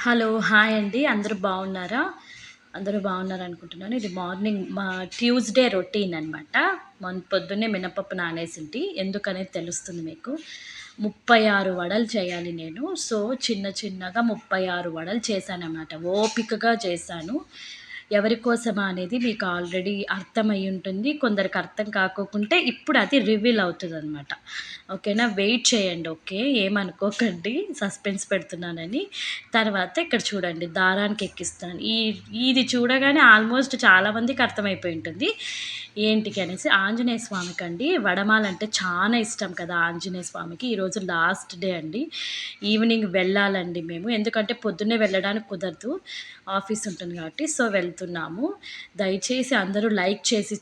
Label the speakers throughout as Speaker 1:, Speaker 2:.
Speaker 1: Hello! Hi అండి. అందరూ బాగున్నారా? అందరూ బాగున్నారనుకుంటున్నాను. ఇది మార్నింగ్ మా ట్యూస్‌డే రొటీన్ అనమాట. పొద్దున్నే మినపప్పు నానేసింటి. ఎందుకనేది తెలుస్తుంది మీకు. 36 వడలు చేయాలి నేను. సో, చిన్న చిన్నగా 36 వడలు చేశాననమాట. ఓపికగా చేశాను. ఎవరి కోసమా అనేది మీకు ఆల్రెడీ అర్థమయ్యుంటుంది. కొందరికి అర్థం కాకోకుంటే ఇప్పుడు అది రివీల్ అవుతదనమాట. ఓకేనా? వెయిట్ చేయండి. ఓకే. ఏమనుకోకండి సస్పెన్స్ పెడుతున్నానని. తర్వాత ఇక్కడ చూడండి దారానికి ఎక్కిస్తాను. ఇది చూడగానే ఆల్మోస్ట్ చాలామందికి అర్థమైపోయి ఉంటుంది. ఏంటికి అనేసి ఆంజనేయ స్వామికండి వడమాలంటే చాలా ఇష్టం కదా ఆంజనేయ స్వామికి. ఈరోజు లాస్ట్ డే అండి. ఈవినింగ్ వెళ్ళాలండి మేము. ఎందుకంటే పొద్దున్నే వెళ్ళడానికి కుదరదు. ఆఫీస్ ఉంటుంది కాబట్టి. సో, వెళ్తున్నాము. దయచేసి అందరూ లైక్ చేసి,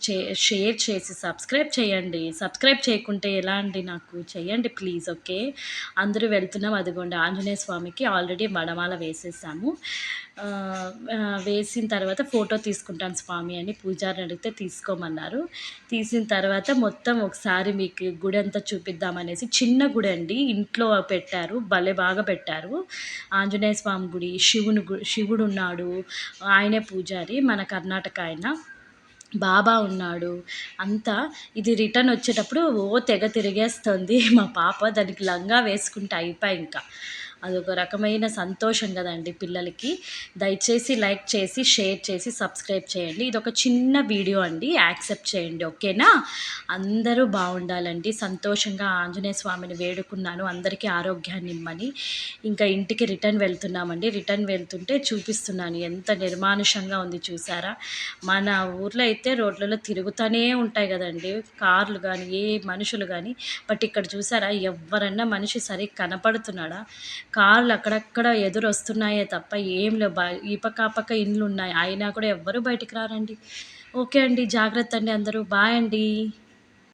Speaker 1: షేర్ చేసి, సబ్స్క్రైబ్ చేయండి. సబ్స్క్రైబ్ చేయకుంటే ఎలా అండి నాకు? చేయండి ప్లీజ్. ఓకే. అందరూ వెళ్తున్నాం. అదిగోండి ఆంజనేయ స్వామికి ఆల్రెడీ వడమాల వేసేసాము. వేసిన తర్వాత ఫోటో తీసుకుంటాను స్వామి అని పూజారిని అడిగితే తీసుకోమన్నారు. తీసిన తర్వాత మొత్తం ఒకసారి మీకు గుడి అంతా చూపిద్దామనేసి చిన్న గుడి అండి. ఇంట్లో పెట్టారు. భలే బాగా పెట్టారు. ఆంజనేయ స్వామి గుడి, శివుడున్నాడు. ఆయనే పూజారి. మన కర్ణాటక ఆయన. బాబా ఉన్నాడు. అంతా ఇది రిటర్న్ వచ్చేటప్పుడు తెగ తిరిగేస్తుంది మా పాప. దానికి లంగా వేసుకుంటే అయిపాయే ఇంకా. అదొక రకమైన సంతోషం గదండీ పిల్లలకి. దయచేసి లైక్ చేసి, షేర్ చేసి, సబ్స్క్రైబ్ చేయండి. ఇదొక చిన్న వీడియో అండి. యాక్సెప్ట్ చేయండి. ఓకేనా? అందరూ బావుండాలండి. సంతోషంగా ఆంజనేయ స్వామిని వేడుకున్నాను. అందరికీ ఆరోగ్యాన్నిమ్మని. ఇంకా ఇంటికి రిటర్న్ వెళ్తున్నామండి. రిటర్న్ వెళ్తుంటే చూపిస్తున్నాను. ఎంత నిర్మానుషంగా ఉంది చూసారా? మన ఊర్లో అయితే రోడ్లలో తిరుగుతూనే ఉంటాయి గదండీ! కార్లు గానీ, ఏ మనుషులు గానీ. బట్ ఇక్కడ చూసారా? ఎవ్వరన్నా మనిషి సరిగ్గా కనపడుతున్నాడా? కార్లు అక్కడక్కడ ఎదురొస్తున్నాయే తప్ప ఏం లేవు. ఈ పక్క, ఆ పక్క ఇండ్లున్నాయి. అయినా కూడా ఎవ్వరు బయటికి రారండి. ఓకే అండి. జాగ్రత్త అండి అందరూ. బాయ్ అండి.